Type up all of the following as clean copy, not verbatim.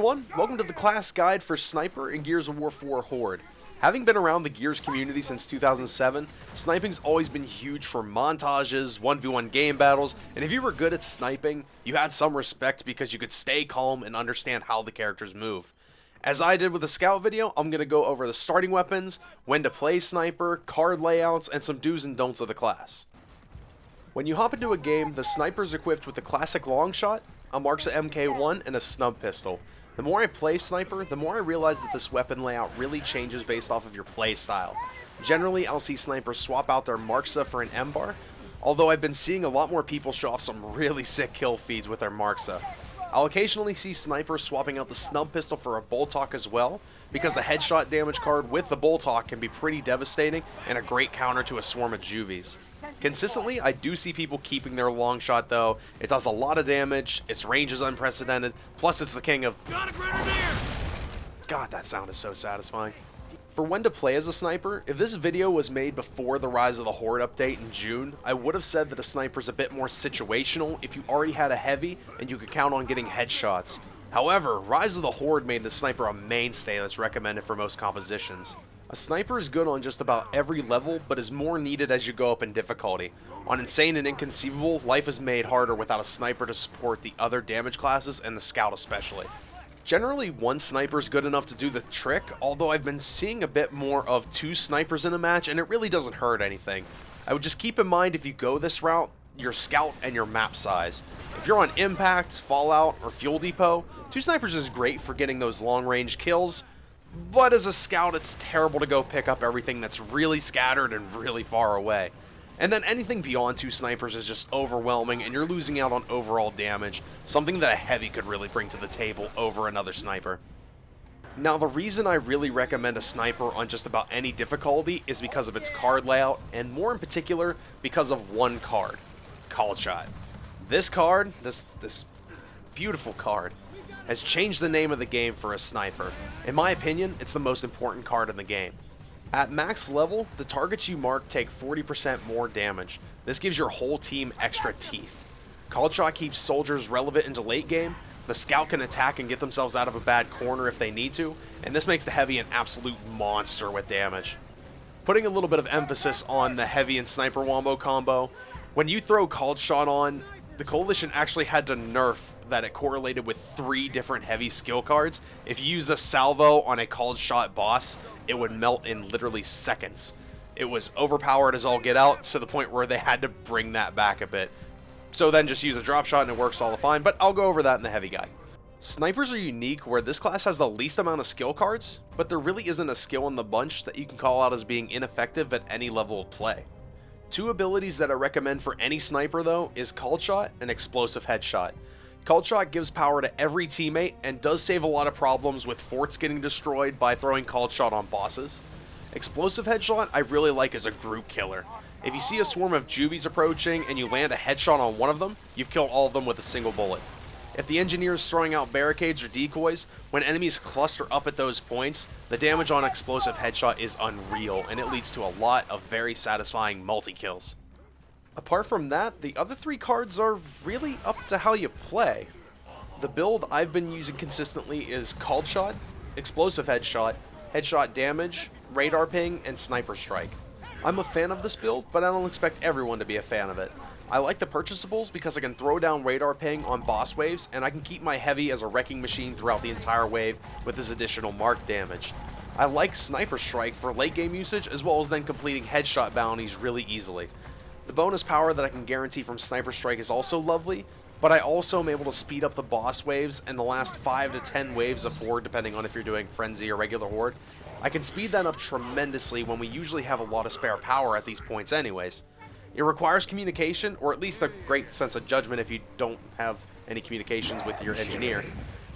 everyone, welcome to the class guide for Sniper in Gears of War 4 Horde. Having been around the Gears community since 2007, sniping's always been huge for montages, 1v1 game battles, and if you were good at sniping, you had some respect because you could stay calm and understand how the characters move. As I did with the scout video, I'm going to go over the starting weapons, when to play sniper, card layouts, and some do's and don'ts of the class. When you hop into a game, the sniper is equipped with a classic long shot, a Marksmanship MK1, and a snub pistol. The more I play sniper, the more I realize that this weapon layout really changes based off of your play style. Generally, I'll see snipers swap out their Marksa for an M-bar, although I've been seeing a lot more people show off some really sick kill feeds with their Marksa. I'll occasionally see snipers swapping out the snub pistol for a bolt hawk as well, because the headshot damage card with the bolt hawk can be pretty devastating and a great counter to a swarm of juvies. Consistently, I do see people keeping their long shot though. It does a lot of damage, its range is unprecedented, plus it's the king of... Got a grenadier! God, that sound is so satisfying. For when to play as a sniper, if this video was made before the Rise of the Horde update in June, I would have said that a sniper is a bit more situational if you already had a heavy and you could count on getting headshots. However, Rise of the Horde made the sniper a mainstay that's recommended for most compositions. A sniper is good on just about every level, but is more needed as you go up in difficulty. On Insane and Inconceivable, life is made harder without a sniper to support the other damage classes and the scout especially. Generally, one sniper is good enough to do the trick, although I've been seeing a bit more of two snipers in a match, and it really doesn't hurt anything. I would just keep in mind if you go this route, your scout and your map size. If you're on Impact, Fallout, or Fuel Depot, two snipers is great for getting those long-range kills, but as a scout, it's terrible to go pick up everything that's really scattered and really far away. And then anything beyond two snipers is just overwhelming, and you're losing out on overall damage, something that a heavy could really bring to the table over another sniper. Now, the reason I really recommend a sniper on just about any difficulty is because of its card layout, and more in particular, because of one card, Call Shot. This card, this beautiful card, has changed the name of the game for a sniper. In my opinion, it's the most important card in the game. At max level, the targets you mark take 40% more damage. This gives your whole team extra teeth. Called Shot keeps soldiers relevant into late game, the scout can attack and get themselves out of a bad corner if they need to, and this makes the heavy an absolute monster with damage. Putting a little bit of emphasis on the heavy and sniper wombo combo, when you throw Called Shot on, the Coalition actually had to nerf that it correlated with 3 different heavy skill cards. If you use a salvo on a Called Shot boss, it would melt in literally seconds. It was overpowered as all get out, to the point where they had to bring that back a bit. So then just use a drop shot and it works all fine, but I'll go over that in the heavy guide. Snipers are unique where this class has the least amount of skill cards, but there really isn't a skill in the bunch that you can call out as being ineffective at any level of play. 2 abilities that I recommend for any sniper though is Called Shot and Explosive Headshot. Called Shot gives power to every teammate and does save a lot of problems with forts getting destroyed by throwing Called Shot on bosses. Explosive Headshot I really like as a group killer. If you see a swarm of juvies approaching and you land a headshot on one of them, you've killed all of them with a single bullet. If the engineer is throwing out barricades or decoys, when enemies cluster up at those points, the damage on Explosive Headshot is unreal, and it leads to a lot of very satisfying multi-kills. Apart from that, the other 3 cards are really up to how you play. The build I've been using consistently is Called Shot, Explosive Headshot, Headshot Damage, Radar Ping, and Sniper Strike. I'm a fan of this build, but I don't expect everyone to be a fan of it. I like the purchasables because I can throw down Radar Ping on boss waves, and I can keep my heavy as a wrecking machine throughout the entire wave with this additional mark damage. I like Sniper Strike for late game usage, as well as then completing headshot bounties really easily. The bonus power that I can guarantee from Sniper Strike is also lovely, but I also am able to speed up the boss waves and the last 5 to 10 waves of Horde, depending on if you're doing Frenzy or regular Horde. I can speed that up tremendously when we usually have a lot of spare power at these points anyways. It requires communication, or at least a great sense of judgment if you don't have any communications with your engineer.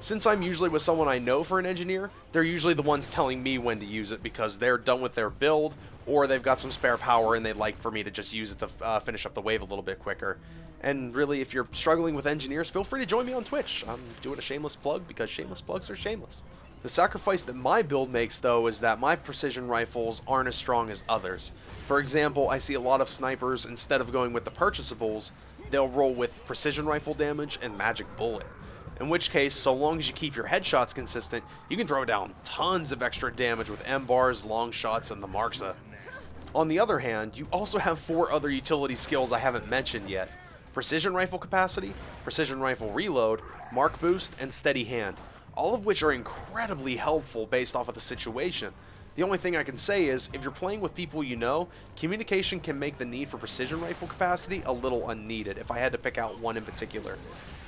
Since I'm usually with someone I know for an engineer, they're usually the ones telling me when to use it because they're done with their build, or they've got some spare power and they'd like for me to just use it to finish up the wave a little bit quicker. And really, if you're struggling with engineers, feel free to join me on Twitch. I'm doing a shameless plug because shameless plugs are shameless. The sacrifice that my build makes, though, is that my precision rifles aren't as strong as others. For example, I see a lot of snipers, instead of going with the purchasables, they'll roll with precision rifle damage and magic bullet. in which case, so long as you keep your headshots consistent, you can throw down tons of extra damage with M-bars, long shots, and the Marksa. On the other hand, you also have 4 other utility skills I haven't mentioned yet: Precision Rifle Capacity, Precision Rifle Reload, Mark Boost, and Steady Hand, all of which are incredibly helpful based off of the situation. The only thing I can say is, if you're playing with people you know, communication can make the need for Precision Rifle Capacity a little unneeded, if I had to pick out one in particular.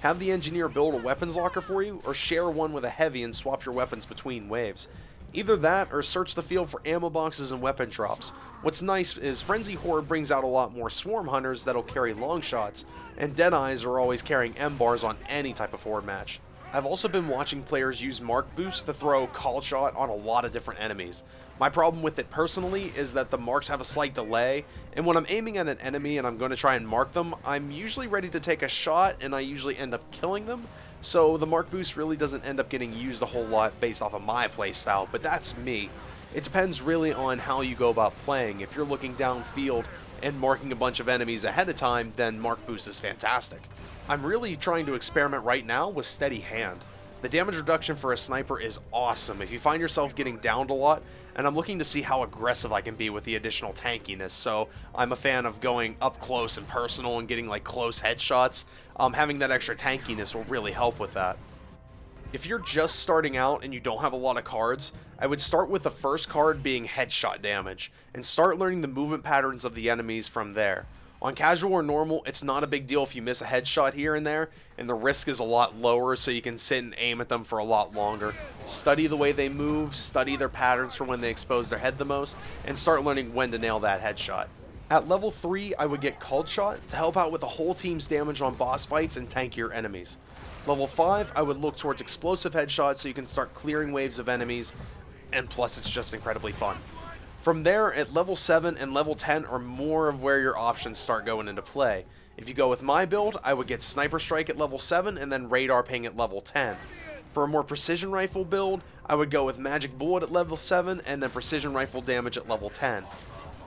Have the engineer build a weapons locker for you, or share one with a heavy and swap your weapons between waves. Either that, or search the field for ammo boxes and weapon drops. What's nice is Frenzy Horde brings out a lot more Swarm Hunters that'll carry long shots, and Deadeyes are always carrying M-bars on any type of Horde match. I've also been watching players use Mark Boost to throw Call Shot on a lot of different enemies. My problem with it personally is that the marks have a slight delay, and when I'm aiming at an enemy and I'm going to try and mark them, I'm usually ready to take a shot and I usually end up killing them, so the Mark Boost really doesn't end up getting used a whole lot based off of my playstyle, but that's me. It depends really on how you go about playing. If you're looking downfield and marking a bunch of enemies ahead of time, then Mark Boost is fantastic. I'm really trying to experiment right now with Steady Hand. The damage reduction for a sniper is awesome if you find yourself getting downed a lot, and I'm looking to see how aggressive I can be with the additional tankiness, so I'm a fan of going up close and personal and getting like close headshots. Having that extra tankiness will really help with that. If you're just starting out and you don't have a lot of cards, I would start with the first card being headshot damage, and start learning the movement patterns of the enemies from there. On casual or normal, it's not a big deal if you miss a headshot here and there, and the risk is a lot lower, so you can sit and aim at them for a lot longer. Study the way they move, study their patterns for when they expose their head the most, and start learning when to nail that headshot. At level 3, I would get Cult Shot to help out with the whole team's damage on boss fights and tankier enemies. Level 5, I would look towards Explosive Headshot so you can start clearing waves of enemies, and plus it's just incredibly fun. From there, at level 7 and level 10 are more of where your options start going into play. If you go with my build, I would get Sniper Strike at level 7 and then Radar Ping at level 10. For a more Precision Rifle build, I would go with Magic Bullet at level 7 and then Precision Rifle Damage at level 10.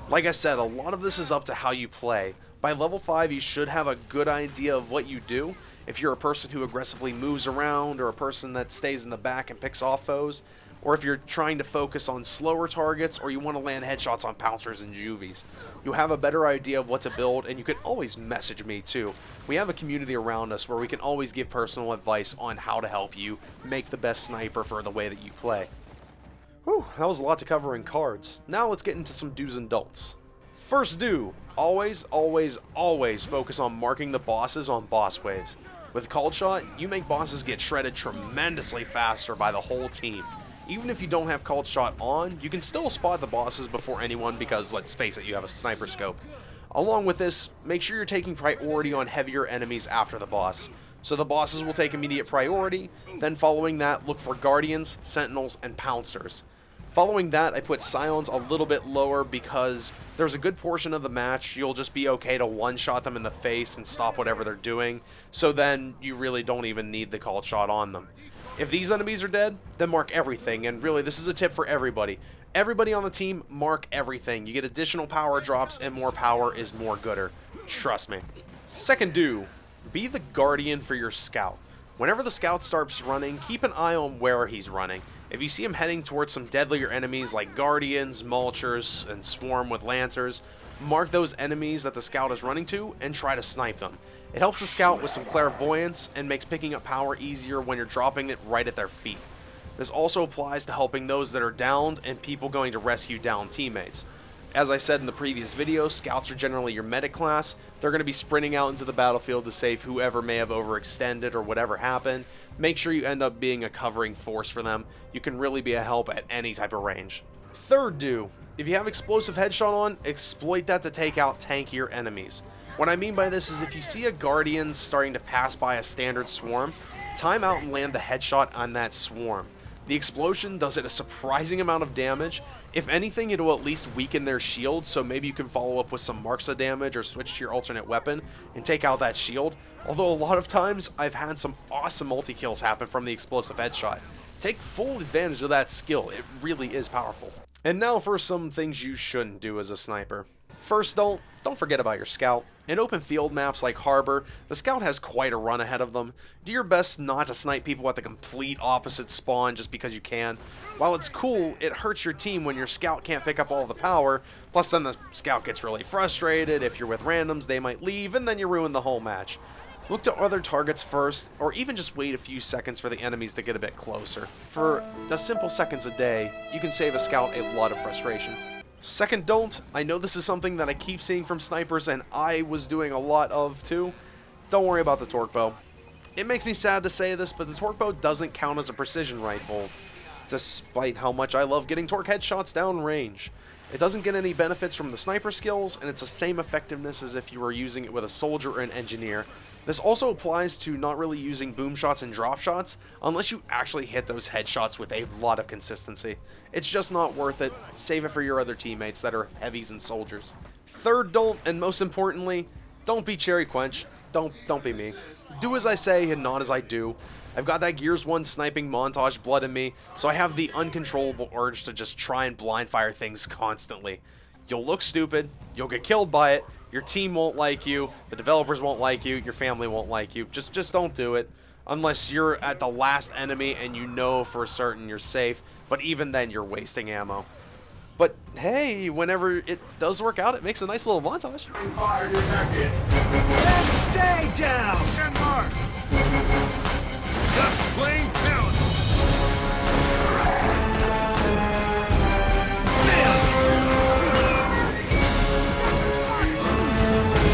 Like I said, a lot of this is up to how you play. By level 5, you should have a good idea of what you do. If you're a person who aggressively moves around, or a person that stays in the back and picks off foes, or if you're trying to focus on slower targets, or you want to land headshots on pouncers and juvies. You'll have a better idea of what to build, and you can always message me too. We have a community around us where we can always give personal advice on how to help you make the best sniper for the way that you play. Whew, that was a lot to cover in cards. Now let's get into some do's and don'ts. First do, always focus on marking the bosses on boss waves. With Cult Shot, you make bosses get shredded tremendously faster by the whole team. Even if you don't have Cult Shot on, you can still spot the bosses before anyone because, let's face it, you have a sniper scope. Along with this, make sure you're taking priority on heavier enemies after the boss. So the bosses will take immediate priority, then following that, look for Guardians, Sentinels, and Pouncers. Following that, I put Scions a little bit lower because there's a good portion of the match you'll just be okay to one-shot them in the face and stop whatever they're doing, so then you really don't even need the Cult Shot on them. If these enemies are dead, then mark everything, and really this is a tip for everybody. Everybody on the team, mark everything. You get additional power drops, and more power is more gooder. Trust me. Second do, be the Guardian for your scout. Whenever the scout starts running, keep an eye on where he's running. If you see him heading towards some deadlier enemies like Guardians, Mulchers, and Swarm with Lancers, mark those enemies that the scout is running to and try to snipe them. It helps the scout with some clairvoyance and makes picking up power easier when you're dropping it right at their feet. This also applies to helping those that are downed and people going to rescue downed teammates. As I said in the previous video, scouts are generally your medic class. They're going to be sprinting out into the battlefield to save whoever may have overextended or whatever happened. Make sure you end up being a covering force for them. You can really be a help at any type of range. Third do, if you have Explosive Headshot on, exploit that to take out tankier enemies. What I mean by this is if you see a Guardian starting to pass by a standard swarm, time out and land the headshot on that swarm. The explosion does it a surprising amount of damage. If anything, it will at least weaken their shield, so maybe you can follow up with some Marksa damage or switch to your alternate weapon and take out that shield. Although a lot of times, I've had some awesome multi-kills happen from the Explosive Headshot. Take full advantage of that skill, it really is powerful. And now for some things you shouldn't do as a sniper. First, don't forget about your scout. In open field maps like Harbor, the scout has quite a run ahead of them. Do your best not to snipe people at the complete opposite spawn just because you can. While it's cool, it hurts your team when your scout can't pick up all the power, plus then the scout gets really frustrated. If you're with randoms, they might leave, and then you ruin the whole match. Look to other targets first, or even just wait a few seconds for the enemies to get a bit closer. For just simple seconds a day, you can save a scout a lot of frustration. Second, don't. I know this is something that I keep seeing from snipers, and I was doing a lot of too. Don't worry about the torque bow. It makes me sad to say this, but the torque bow doesn't count as a precision rifle, despite how much I love getting torque headshots down range. It doesn't get any benefits from the sniper skills, and it's the same effectiveness as if you were using it with a soldier or an engineer. This also applies to not really using boom shots and drop shots, unless you actually hit those headshots with a lot of consistency. It's just not worth it. Save it for your other teammates that are heavies and soldiers. Third, don't, and most importantly, don't be CherryQuench. Don't be me. Do as I say and not as I do. I've got that Gears 1 sniping montage blood in me, so I have the uncontrollable urge to just try and blind fire things constantly. You'll look stupid, you'll get killed by it, your team won't like you, the developers won't like you, your family won't like you. Just don't do it. Unless you're at the last enemy and you know for certain you're safe, but even then you're wasting ammo. But hey, whenever it does work out, it makes a nice little montage. Fire detected. Then stay down! And mark! Just plain talent!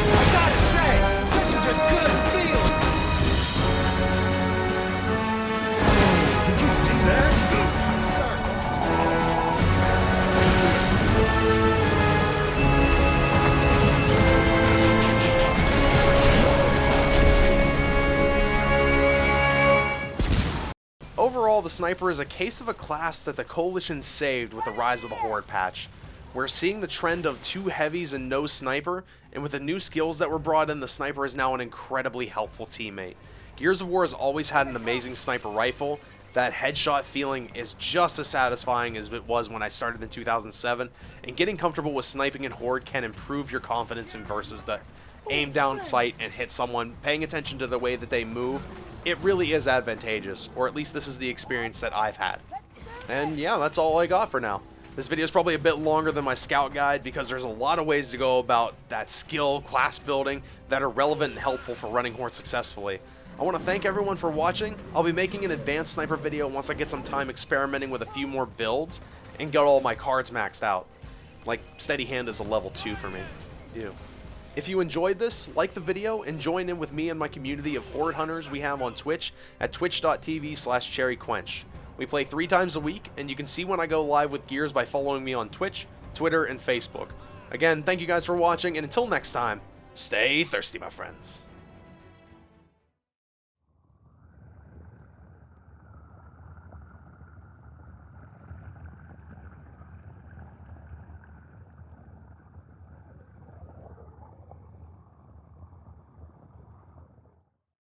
I gotta say, this is a good field! Did you see that? Overall, the sniper is a case of a class that the Coalition saved with the rise of the Horde patch. We're seeing the trend of 2 heavies and no sniper, and with the new skills that were brought in, the sniper is now an incredibly helpful teammate. Gears of War has always had an amazing sniper rifle. That headshot feeling is just as satisfying as it was when I started in 2007, and getting comfortable with sniping in Horde can improve your confidence in versus the aim down sight and hit someone, paying attention to the way that they move. It really is advantageous, or at least this is the experience that I've had. And yeah, that's all I got for now. This video is probably a bit longer than my scout guide because there's a lot of ways to go about that skill, class building, that are relevant and helpful for running Horde successfully. I want to thank everyone for watching. I'll be making an advanced sniper video once I get some time experimenting with a few more builds and get all my cards maxed out. Like, Steady Hand is a level 2 for me. Ew. If you enjoyed this, like the video and join in with me and my community of Horde hunters we have on Twitch at twitch.tv/CherryQuench. We play 3 times a week, and you can see when I go live with Gears by following me on Twitch, Twitter, and Facebook. Again, thank you guys for watching, and until next time, stay thirsty, my friends.